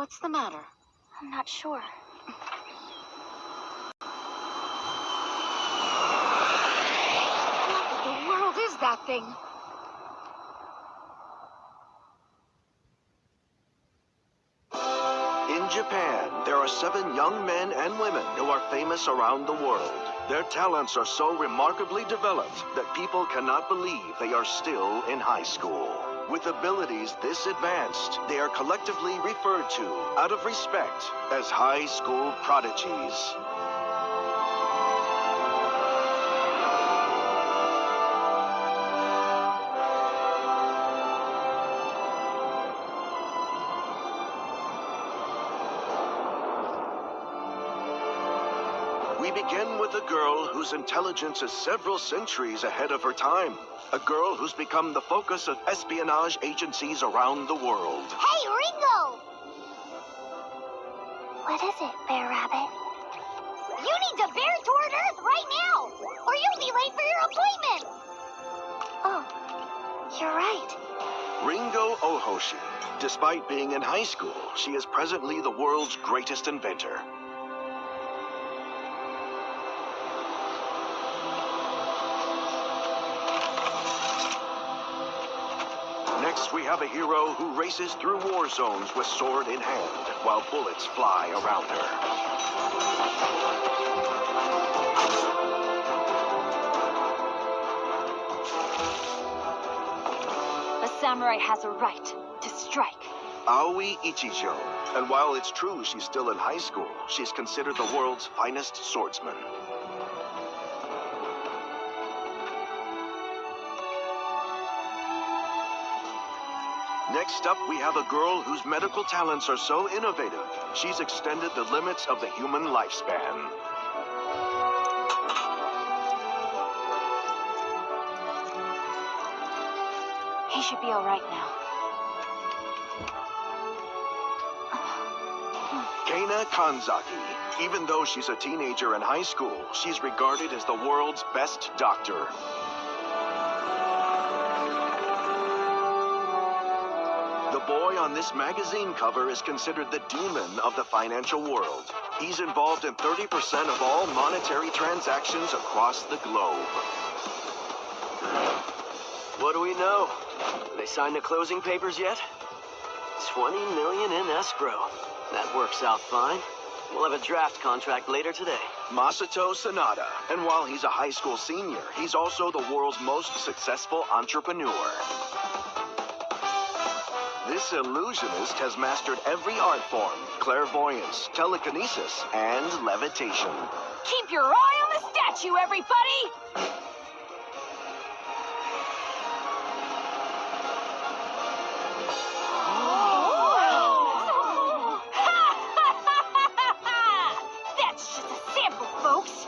What's the matter? I'm not sure. What in the world is that thing? In Japan, there are 7 young men and women who are famous around the world. Their talents are so remarkably developed that people cannot believe they are still in high school. With abilities this advanced, they are collectively referred to, out of respect, as high school prodigies. We begin with a girl whose intelligence is several centuries ahead of her time. A girl who's become the focus of espionage agencies around the world. Hey, Ringo! What is it, Bear Rabbit? You need to bear toward Earth right now, or you'll be late for your appointment! Oh, you're right. Ringo Ohoshi. Despite being in high school, she is presently the world's greatest inventor. Next, we have a hero who races through war zones with sword in hand, while bullets fly around her. A samurai has a right to strike. Aoi Ichijo. And while it's true she's still in high school, she's considered the world's finest swordsman. Next up, we have a girl whose medical talents are so innovative, she's extended the limits of the human lifespan. He should be all right now. Kana Kanzaki. Even though she's a teenager in high school, she's regarded as the world's best doctor. The boy on this magazine cover is considered the demon of the financial world. He's involved in 30% of all monetary transactions across the globe. What do we know? They signed the closing papers yet? 20 million in escrow. That works out fine. We'll have a draft contract later today. Masato Sanada. And while he's a high school senior, he's also the world's most successful entrepreneur. This illusionist has mastered every art form: clairvoyance, telekinesis, and levitation. Keep your eye on the statue, everybody! That's just a sample, folks,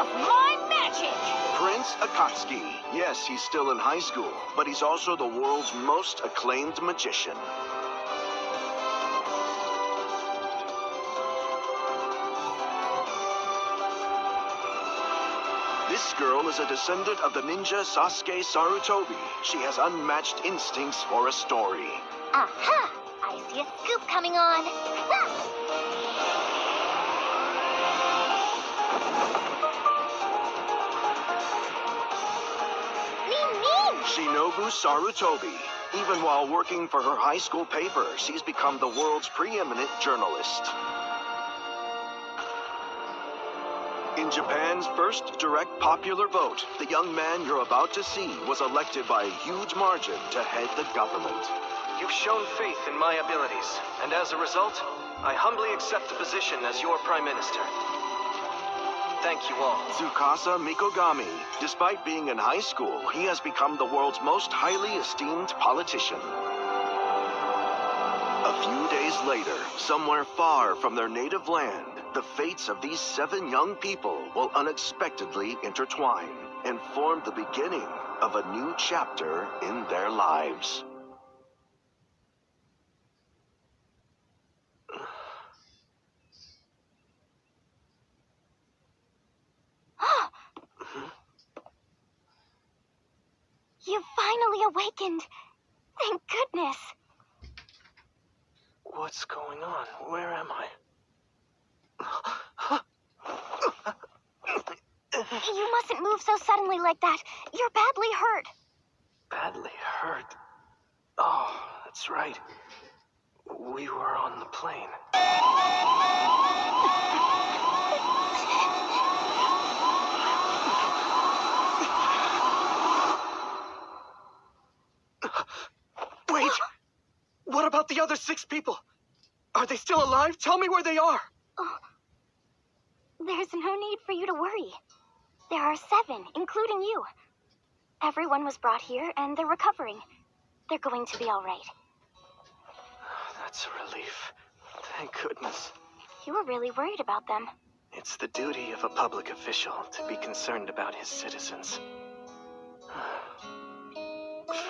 of my magic! Prince Akatsuki. Yes, he's still in high school, but he's also the world's most acclaimed magician. This girl is a descendant of the ninja Sasuke Sarutobi. She has unmatched instincts for a story. Aha! I see a scoop coming on. Ah! Shinobu Sarutobi. Even while working for her high school paper, she's become the world's preeminent journalist. In Japan's first direct popular vote, the young man you're about to see was elected by a huge margin to head the government. You've shown faith in my abilities, and as a result, I humbly accept the position as your Prime Minister. Thank you all. Tsukasa Mikogami. Despite being in high school, he has become the world's most highly esteemed politician. A few days later, somewhere far from their native land, the fates of these 7 young people will unexpectedly intertwine and form the beginning of a new chapter in their lives. You finally awakened. Thank goodness. What's going on? Where am I? You mustn't move so suddenly like that. You're badly hurt. Badly hurt? Oh, that's right. We were on the plane. Wait! What about the other 6 people? Are they still alive? Tell me where they are! Oh. There's no need for you to worry. There are 7, including you. Everyone was brought here, and they're recovering. They're going to be all right. That's a relief. Thank goodness. You were really worried about them. It's the duty of a public official to be concerned about his citizens.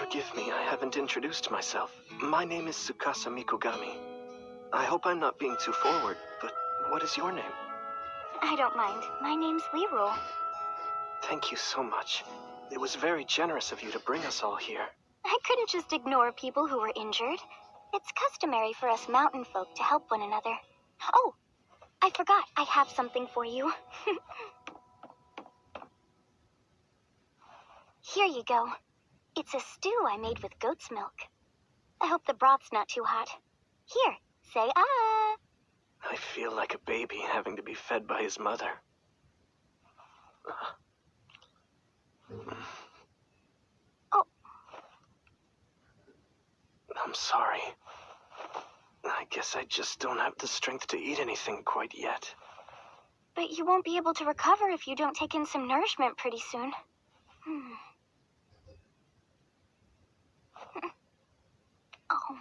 Forgive me, I haven't introduced myself. My name is Tsukasa Mikogami. I hope I'm not being too forward, but what is your name? I don't mind. My name's Lirul. Thank you so much. It was very generous of you to bring us all here. I couldn't just ignore people who were injured. It's customary for us mountain folk to help one another. Oh, I forgot. I have something for you. Here you go. It's a stew I made with goat's milk. I hope the broth's not too hot. Here, say ah. I feel like a baby having to be fed by his mother. Oh. I'm sorry. I guess I just don't have the strength to eat anything quite yet. But you won't be able to recover if you don't take in some nourishment pretty soon. Oh.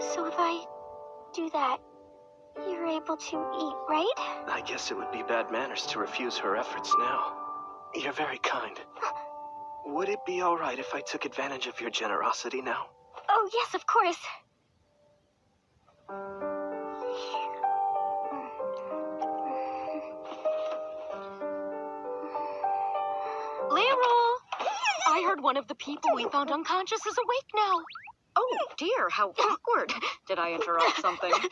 So if I do that, you're able to eat, right? I guess it would be bad manners to refuse her efforts now. You're very kind. Would it be all right if I took advantage of your generosity now? Oh, yes, of course. Lirul! I heard one of the people we found unconscious is awake now. Oh, dear, how awkward. Did I interrupt something? No, not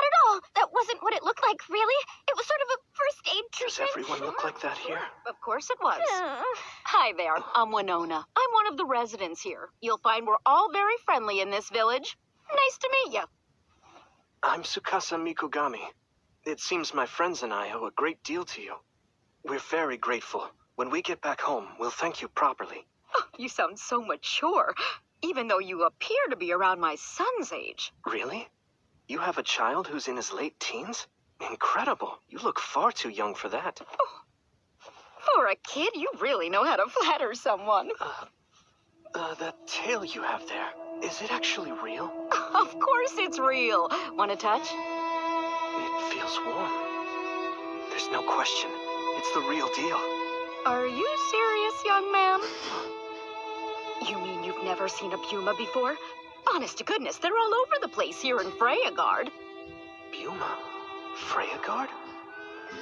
at all. That wasn't what it looked like, really. It was sort of a first aid Does treatment. everyone look like that here? Of course it was. Hi there, I'm Winona. I'm one of the residents here. You'll find we're all very friendly in this village. Nice to meet you. I'm Tsukasa Mikogami. It seems my friends and I owe a great deal to you. We're very grateful. When we get back home, we'll thank you properly. Oh, you sound so mature, even though you appear to be around my son's age. Really? You have a child who's in his late teens? Incredible. You look far too young for that. For a kid, you really know how to flatter someone. That tail you have there, is it actually real? Of course it's real. Want to touch? It feels warm. There's no question. It's the real deal. Are you serious, young man? You mean you've never seen a puma before? Honest to goodness, they're all over the place here in Freyagard. Puma? Freyagard?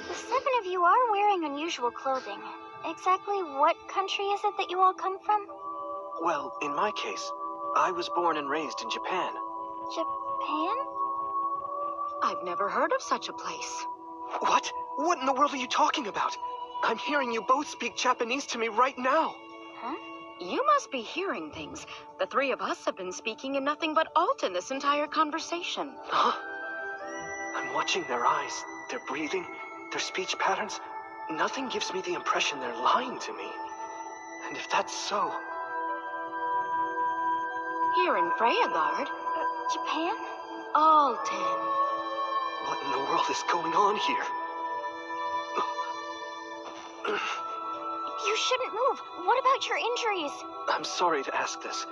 The 7 of you are wearing unusual clothing. Exactly what country is it that you all come from? Well, in my case, I was born and raised in Japan. Japan? I've never heard of such a place. What? What in the world are you talking about? I'm hearing you both speak Japanese to me right now. Huh? You must be hearing things. The 3 of us have been speaking in nothing but Alton this entire conversation. Huh? I'm watching their eyes, their breathing, their speech patterns. Nothing gives me the impression they're lying to me. And if that's so... Here in Freyagard? Japan? Alton. What in the world is going on here? You shouldn't move. What about your injuries? I'm sorry to ask this,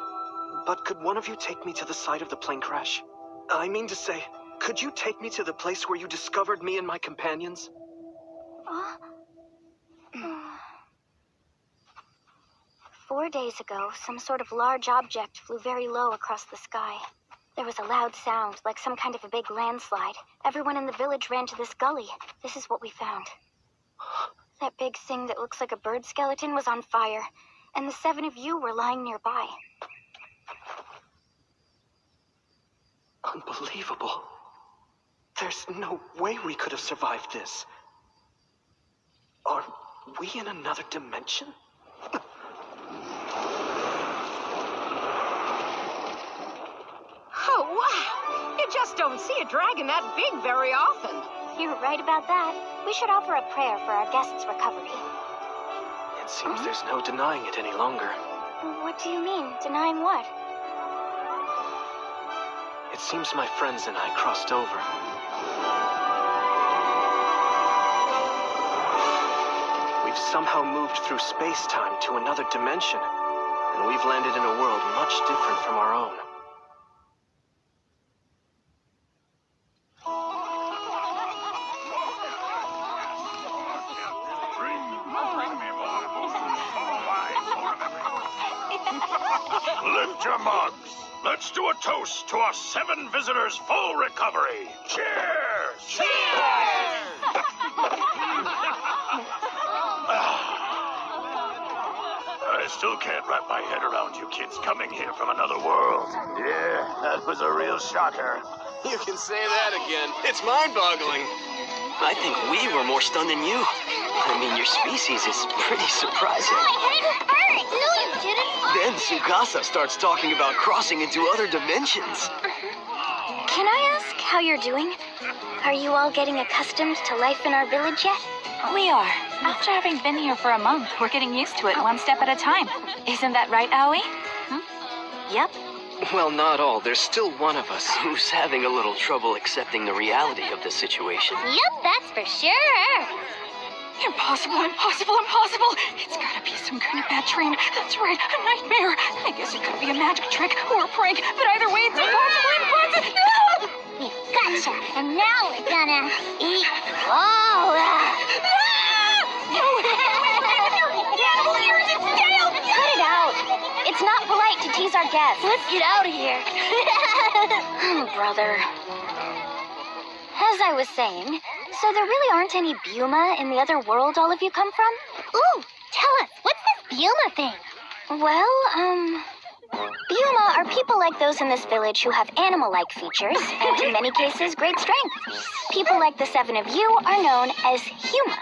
but could one of you take me to the site of the plane crash? I mean to say, could you take me to the place where you discovered me and my companions? 4 days ago, some sort of large object flew very low across the sky. There was a loud sound, like some kind of a big landslide. Everyone in the village ran to this gully. This is what we found. That big thing that looks like a bird skeleton was on fire, and the 7 of you were lying nearby. Unbelievable. There's no way we could have survived this. Are we in another dimension? Oh, wow! You just don't see a dragon that big very often. You're right about that. We should offer a prayer for our guest's recovery. It seems there's no denying it any longer. What do you mean? Denying what? It seems my friends and I crossed over. We've somehow moved through space-time to another dimension, and we've landed in a world much different from our own. Lift your mugs. Let's do a toast to our 7 visitors' full recovery. Cheers! Cheers! I still can't wrap my head around you kids coming here from another world. Yeah, that was a real shocker. You can say that again. It's mind-boggling. I think we were more stunned than you. I mean, your species is pretty surprising. My head hurt! No, you didn't! Then Tsukasa starts talking about crossing into other dimensions. Can I ask how you're doing? Are you all getting accustomed to life in our village yet? We are. After having been here for a month, we're getting used to it one step at a time. Isn't that right, Aoi? Yep. Well, not all. There's still one of us who's having a little trouble accepting the reality of the situation. Yep, that's for sure. Impossible, impossible, impossible! It's gotta be some kind of bad dream. That's right, a nightmare. I guess it could be a magic trick or a prank, but either way, it's impossible, impossible! We gotcha, and now we're gonna eat all Cut it out. It's not polite to tease our guests. Let's get out of here. Brother. As I was saying, so there really aren't any Buma in the other world all of you come from? Ooh, tell us, what's this Buma thing? Well, Buma are people like those in this village who have animal-like features, and in many cases, great strength. People like the 7 of you are known as Huma.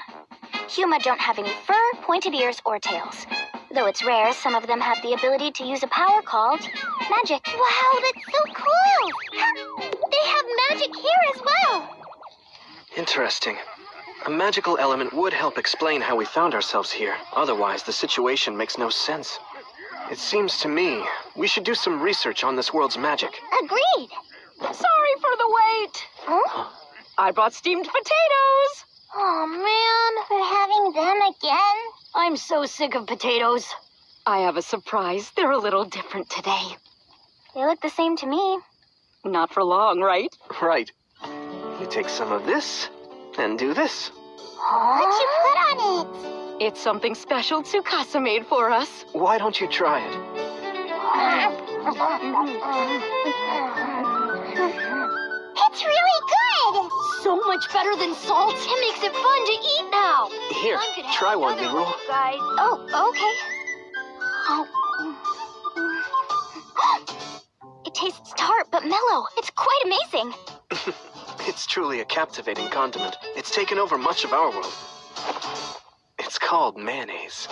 Huma don't have any fur, pointed ears, or tails. Though it's rare, some of them have the ability to use a power called magic. Wow, that's so cool! They have magic here as well! Interesting. A magical element would help explain how we found ourselves here. Otherwise, the situation makes no sense. It seems to me we should do some research on this world's magic. Agreed! Sorry for the wait. Huh? I brought steamed potatoes. Oh man, we're having them again? I'm so sick of potatoes. I have a surprise. They're a little different today. They look the same to me. Not for long, right? Right. You take some of this, and do this. What'd you put on it? It's something special Tsukasa made for us. Why don't you try it? It's really good! So much better than salt. It makes it fun to eat now. Here, try one, Miru. Guys. Oh, okay. It tastes tart but mellow. It's quite amazing. It's truly a captivating condiment. It's taken over much of our world. It's called mayonnaise.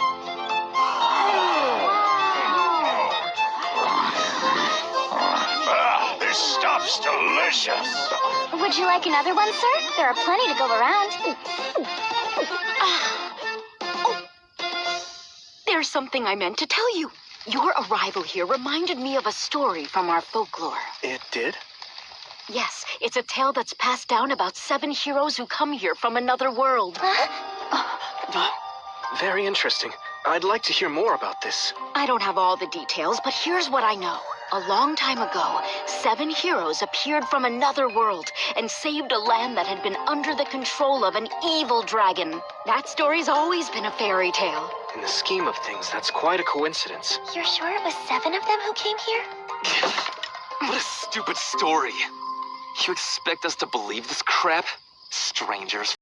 This stuff's delicious. Would you like another one, sir? There are plenty to go around. There's something I meant to tell you. Your arrival here reminded me of a story from our folklore. It did? Yes, it's a tale that's passed down about 7 heroes who come here from another world. Very interesting. I'd like to hear more about this. I don't have all the details, but here's what I know. A long time ago, 7 heroes appeared from another world and saved a land that had been under the control of an evil dragon. That story's always been a fairy tale. In the scheme of things, that's quite a coincidence. You're sure it was 7 of them who came here? What a stupid story. You expect us to believe this crap? Strangers